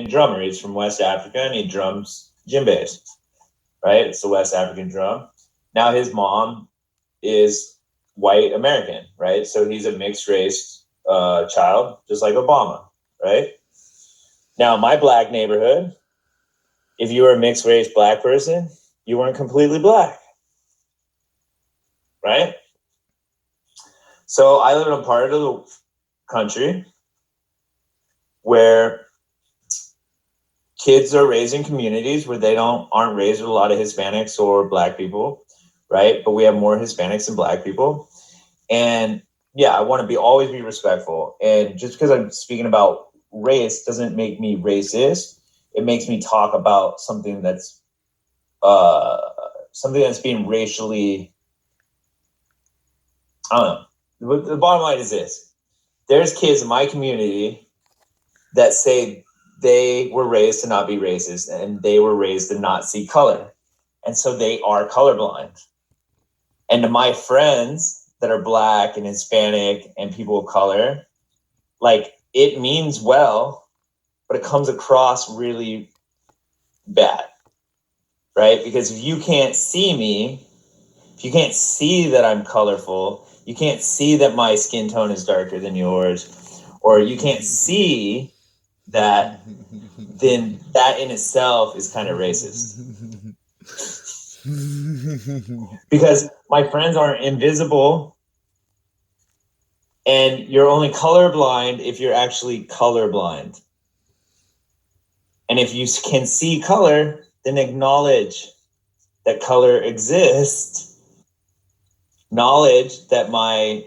drummer. He's from West Africa and he drums djembes, right? It's a West African drum. Now his mom is white American, right? So he's a mixed race child, just like Obama, right? Now, my black neighborhood, if you were a mixed race black person, you weren't completely black, right? So I live in a part of the country where kids are raised in communities where they aren't raised with a lot of Hispanics or black people, right? But we have more Hispanics than black people. And yeah, I want to always be respectful. And just because I'm speaking about race doesn't make me racist. It makes me talk about something that's being racially, I don't know. The bottom line is this. There's kids in my community that say they were raised to not be racist and they were raised to not see color. And so they are colorblind. And to my friends that are black and Hispanic and people of color, like, it means well, but it comes across really bad, right? Because if you can't see me, if you can't see that I'm colorful, you can't see that my skin tone is darker than yours, or you can't see that, then that in itself is kind of racist. Because my friends aren't invisible, and you're only colorblind if you're actually colorblind. And if you can see color, then acknowledge that color exists. Knowledge that my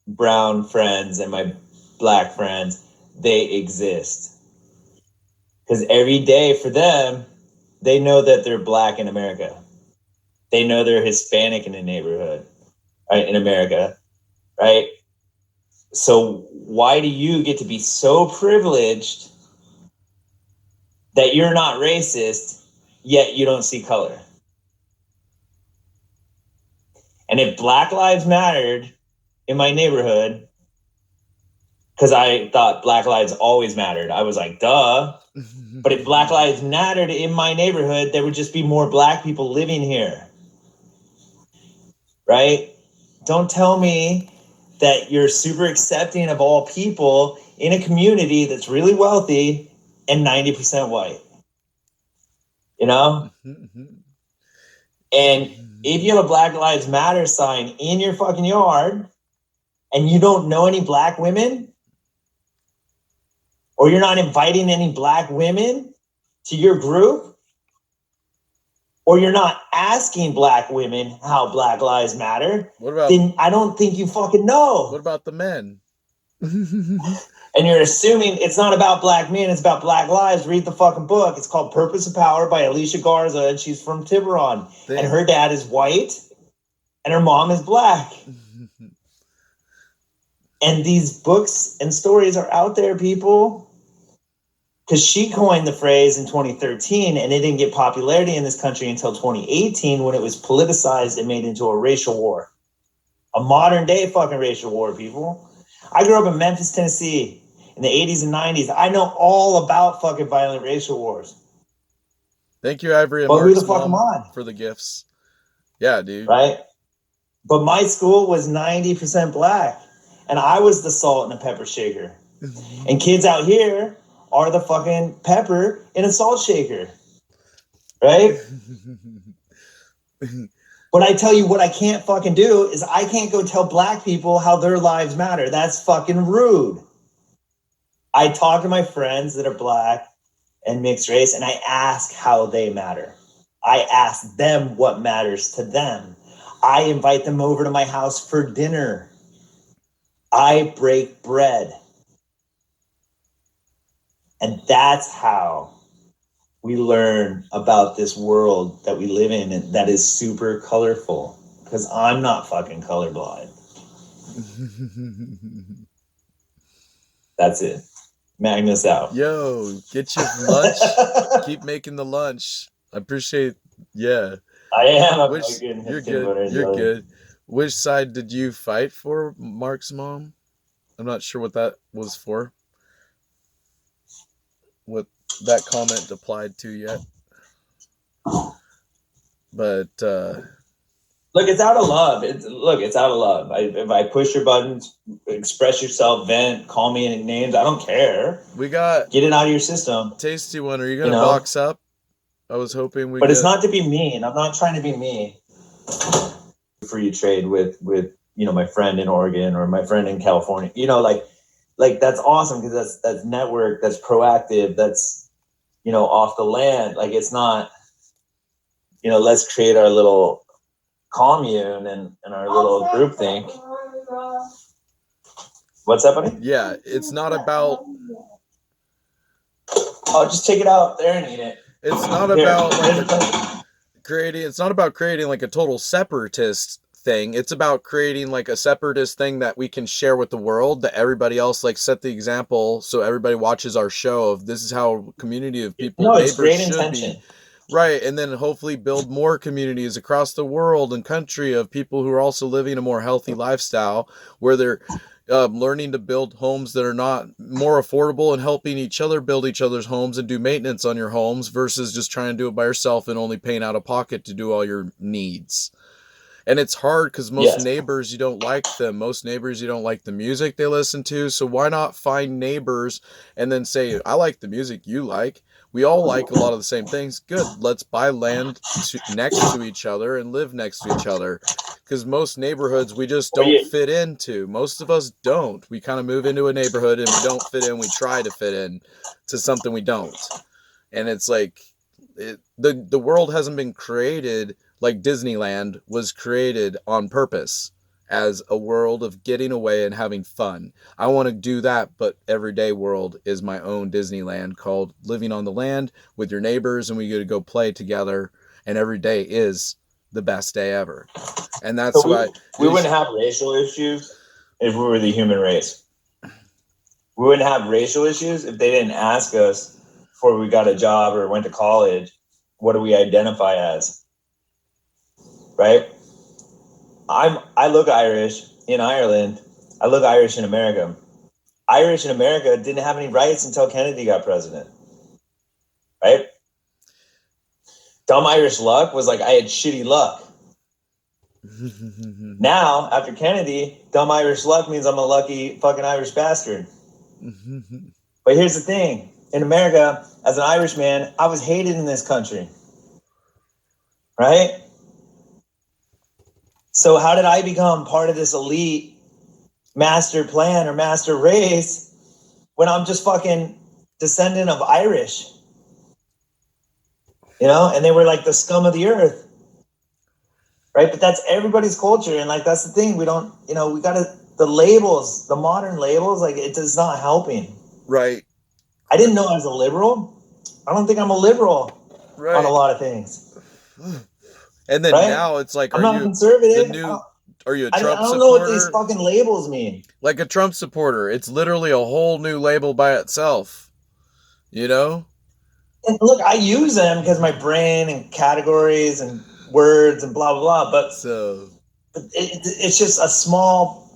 brown friends and my black friends, they exist. Because every day for them, they know that they're black in America. They know they're Hispanic in the neighborhood, right, in America, right? So why do you get to be so privileged that you're not racist, yet you don't see color? And if Black Lives mattered in my neighborhood, because I thought Black Lives always mattered, I was like, duh. But if Black Lives mattered in my neighborhood, there would just be more black people living here, right? Don't tell me that you're super accepting of all people in a community that's really wealthy and 90% white, you know? And if you have a Black Lives Matter sign in your fucking yard and you don't know any black women, or you're not inviting any black women to your group, or you're not asking black women how Black Lives Matter, then I don't think you fucking know. What about the men? And you're assuming it's not about black men, it's about black lives. Read the fucking book. It's called Purpose of Power by Alicia Garza, and she's from Tiburon. And her dad is white, and her mom is black. And these books and stories are out there, people. Because she coined the phrase in 2013, and it didn't get popularity in this country until 2018 when it was politicized and made into a racial war. A modern day fucking racial war, people. I grew up in Memphis, Tennessee in the 80s and 90s. I know all about fucking violent racial wars. Thank you, Ivory and but Mark's who the fuck am I? for the gifts. Yeah, dude. Right? But my school was 90% black, and I was the salt and the pepper shaker. And kids out here are the fucking pepper in a salt shaker. Right? But I tell you what I can't fucking do is I can't go tell black people how their lives matter. That's fucking rude. I talk to my friends that are black and mixed race, and I ask how they matter. I ask them what matters to them. I invite them over to my house for dinner. I break bread. And that's how we learn about this world that we live in and that is super colorful. Because I'm not fucking colorblind. That's it. Magnus out. Yo, get your lunch. Keep making the lunch. I appreciate. Yeah. I am. You're good. You're good. Which side did you fight for, Mark's mom? I'm not sure what that was for. What? that comment applied to yet. But Look, it's out of love. It's out of love. If I push your buttons, express yourself, vent, call me any names, I don't care. we got Get it out of your system. Tasty One. Are you gonna box up? I was hoping we. But it's not to be mean. I'm not trying to be mean. Free trade with my friend in Oregon or my friend in California. Like that's awesome because that's network, that's proactive, that's off the land. Like it's not let's create our little commune and our little group think. What's up, buddy? Yeah, it's not about. Oh, just take it out there and eat it. It's not about creating. It's not about creating like a total separatist thing. It's about creating like a separatist thing that we can share with the world, that everybody else like set the example, so everybody watches our show of this is how a community of people. No, it's great intention. Right, and then hopefully build more communities across the world and country of people who are also living a more healthy lifestyle, where they're learning to build homes that are not more affordable and helping each other build each other's homes and do maintenance on your homes versus just trying to do it by yourself and only paying out of pocket to do all your needs. And it's hard because most neighbors, you don't like them. Most neighbors, you don't like the music they listen to. So why not find neighbors and then say, I like the music you like. We all like a lot of the same things. Good. Let's buy land next to each other and live next to each other. Because most neighborhoods we just don't fit into. Most of us don't. We kind of move into a neighborhood and we don't fit in. We try to fit in to something we don't. And it's like the world hasn't been created like Disneyland was created on purpose as a world of getting away and having fun. I want to do that, but everyday world is my own Disneyland called living on the land with your neighbors, and we get to go play together, and every day is the best day ever. And that's why we wouldn't have racial issues if we were the human race. We wouldn't have racial issues if they didn't ask us before we got a job or went to college, what do we identify as? Right? I look Irish in Ireland. I look Irish in America. Irish in America didn't have any rights until Kennedy got president. Right? Dumb Irish luck was like I had shitty luck. Now, after Kennedy, dumb Irish luck means I'm a lucky fucking Irish bastard. But here's the thing. In America, as an Irishman, I was hated in this country. Right? So how did I become part of this elite master plan or master race when I'm just fucking descendant of Irish? And they were like the scum of the earth. Right? But that's everybody's culture. And like, that's the thing. We don't, we got to, the labels, the modern labels, like it is not helping. Right. I didn't know I was a liberal. I don't think I'm a liberal on a lot of things. And then now it's like, I'm not conservative. Are you a Trump supporter? I don't know what these fucking labels mean. Like a Trump supporter. It's literally a whole new label by itself. And look, I use them because my brain and categories and words and blah, blah, blah. But it's just a small,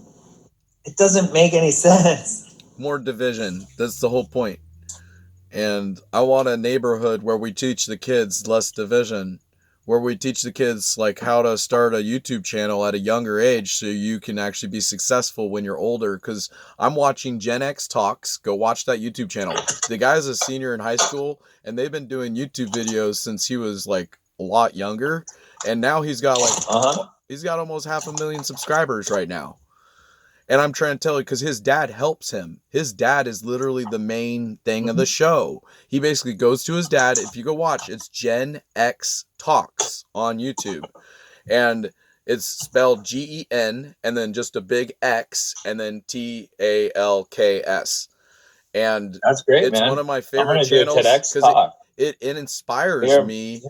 it doesn't make any sense. More division. That's the whole point. And I want a neighborhood where we teach the kids less division, where we teach the kids like how to start a YouTube channel at a younger age so you can actually be successful when you're older. Because I'm watching Gen X Talks. Go watch that YouTube channel. The guy's a senior in high school, and they've been doing YouTube videos since he was like a lot younger. And now he's got like, he's got almost 500,000 subscribers right now. And I'm trying to tell you, because his dad helps him. His dad is literally the main thing of the show. He basically goes to his dad. If you go watch, it's Gen X Talks on YouTube. And it's spelled Gen and then just a big X and then TALKS. And that's great, it's man. One of my favorite channels because it inspires me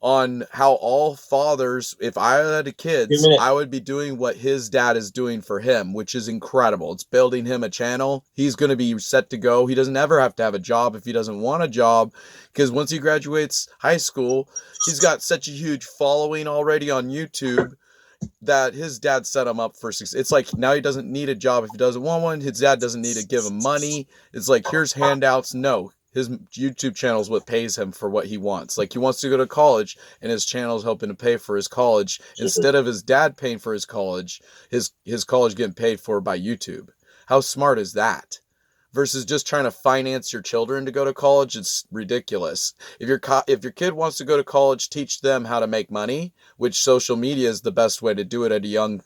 on how all fathers, if I had kids, I would be doing what his dad is doing for him, which is incredible. It's building him a channel. He's going to be set to go. He doesn't ever have to have a job if he doesn't want a job, because once he graduates high school, he's got such a huge following already on YouTube that his dad set him up for success. It's like now he doesn't need a job if he doesn't want one. His dad doesn't need to give him money. It's like, here's handouts. No, his YouTube channel is what pays him for what he wants. Like, he wants to go to college, and his channel is helping to pay for his college instead of his dad paying for his college. His college getting paid for by YouTube. How smart is that? Versus just trying to finance your children to go to college, it's ridiculous. If your kid wants to go to college, teach them how to make money, which social media is the best way to do it at a young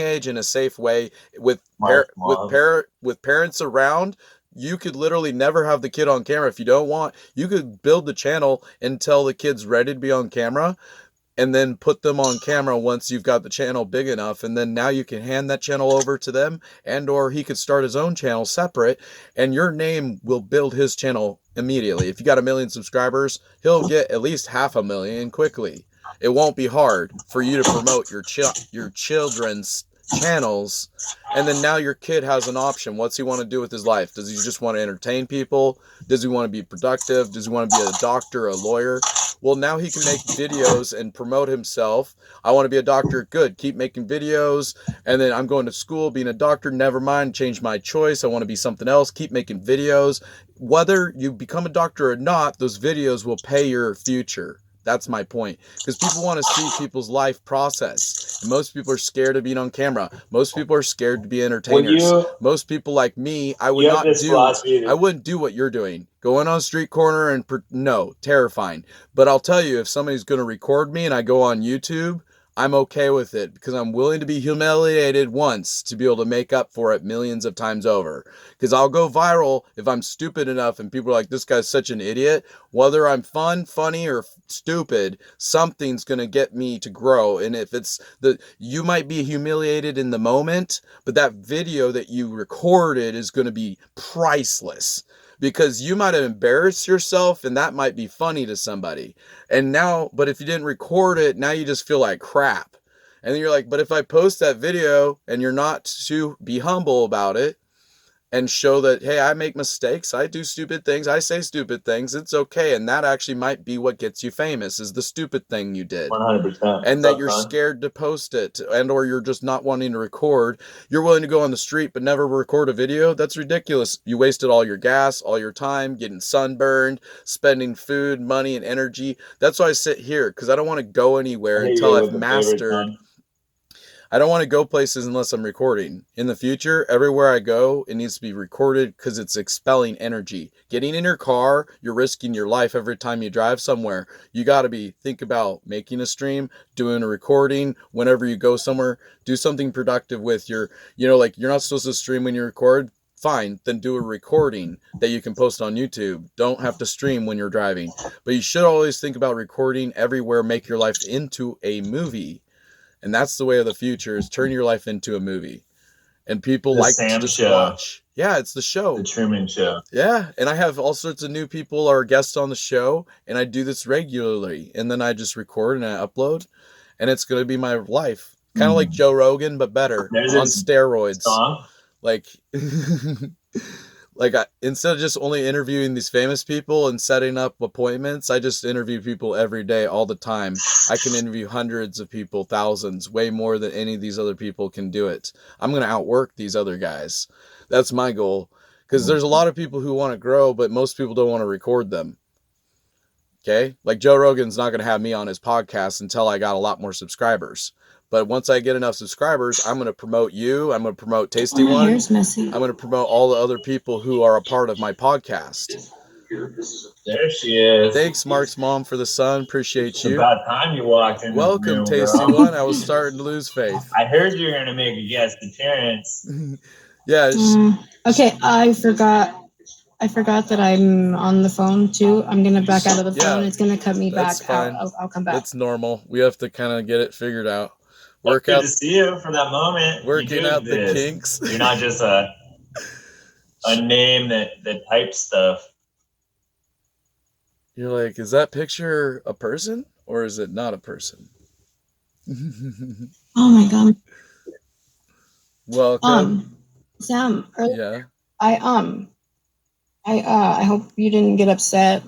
age, in a safe way, with parents around. You could literally never have the kid on camera if you don't want. You could build the channel until the kid's ready to be on camera, and then put them on camera once you've got the channel big enough, and then now you can hand that channel over to them, and or he could start his own channel separate, and your name will build his channel immediately. If you got 1 million subscribers, he'll get at least 500,000 quickly. It won't be hard for you to promote your children's channels, and then now your kid has an option. What's he want to do with his life? Does he just want to entertain people? Does he want to be productive? Does he want to be a doctor, a lawyer? Well, now he can make videos and promote himself. I want to be a doctor. Good. Keep making videos. And then I'm going to school, being a doctor. Never mind. Change my choice. I want to be something else. Keep making videos. Whether you become a doctor or not, those videos will pay your future. That's my point. Because people want to see people's life process. And most people are scared of being on camera. Most people are scared to be entertainers. Most people like me, I wouldn't do what you're doing. Going on street corner and no, terrifying. But I'll tell you, if somebody's going to record me and I go on YouTube, I'm okay with it, because I'm willing to be humiliated once to be able to make up for it millions of times over. Because I'll go viral if I'm stupid enough and people are like, this guy's such an idiot. Whether I'm funny, or stupid, something's going to get me to grow. And if it's you might be humiliated in the moment, but that video that you recorded is going to be priceless. Because you might have embarrassed yourself, and that might be funny to somebody. And now, but if you didn't record it, now you just feel like crap. And then you're like, but if I post that video and you're not to be humble about it and show that, hey, I make mistakes, I do stupid things, I say stupid things, it's okay. And that actually might be what gets you famous, is the stupid thing you did. 100%. And that you're scared to post it, and or you're just not wanting to record. You're willing to go on the street but never record a video. That's ridiculous. You wasted all your gas, all your time, getting sunburned, spending food, money, and energy. That's why I sit here, because I don't want to go anywhere until I've mastered. I don't want to go places unless I'm recording. In the future, everywhere I go, it needs to be recorded, because it's expelling energy. Getting in your car, you're risking your life every time you drive somewhere. You got to think about making a stream, doing a recording. Whenever you go somewhere, do something productive with your, like, you're not supposed to stream when you record. Fine, then do a recording that you can post on YouTube. Don't have to stream when you're driving. But you should always think about recording everywhere. Make your life into a movie. And that's the way of the future, is turn your life into a movie. And people like to just watch. Yeah, it's the show. The Truman Show. Yeah, and I have all sorts of new people or guests on the show, and I do this regularly. And then I just record and I upload, and it's going to be my life. Kind of like Joe Rogan, but better, on steroids. Song. Like... instead of just only interviewing these famous people and setting up appointments, I just interview people every day, all the time. I can interview hundreds of people, thousands, way more than any of these other people can do it. I'm going to outwork these other guys. That's my goal. Because there's a lot of people who want to grow, but most people don't want to record them. Okay? Like Joe Rogan's not going to have me on his podcast until I got a lot more subscribers. But once I get enough subscribers, I'm going to promote you. I'm going to promote Tasty One. I'm going to promote all the other people who are a part of my podcast. There she is. Thanks, Mark's mom, for the sun. Appreciate you. It's about time you walked in. Welcome, Tasty One. I was starting to lose faith. I heard you were going to make a guest appearance. Yeah. Okay, I forgot that I'm on the phone too. I'm going to back out of the phone. It's going to cut me back out. I'll come back. It's normal. We have to kind of get it figured out. Good to see you for that moment. Working out the kinks. You're not just a name that types stuff. You're like, is that picture a person or is it not a person? Oh my God. Welcome. Sam. Yeah. I hope you didn't get upset.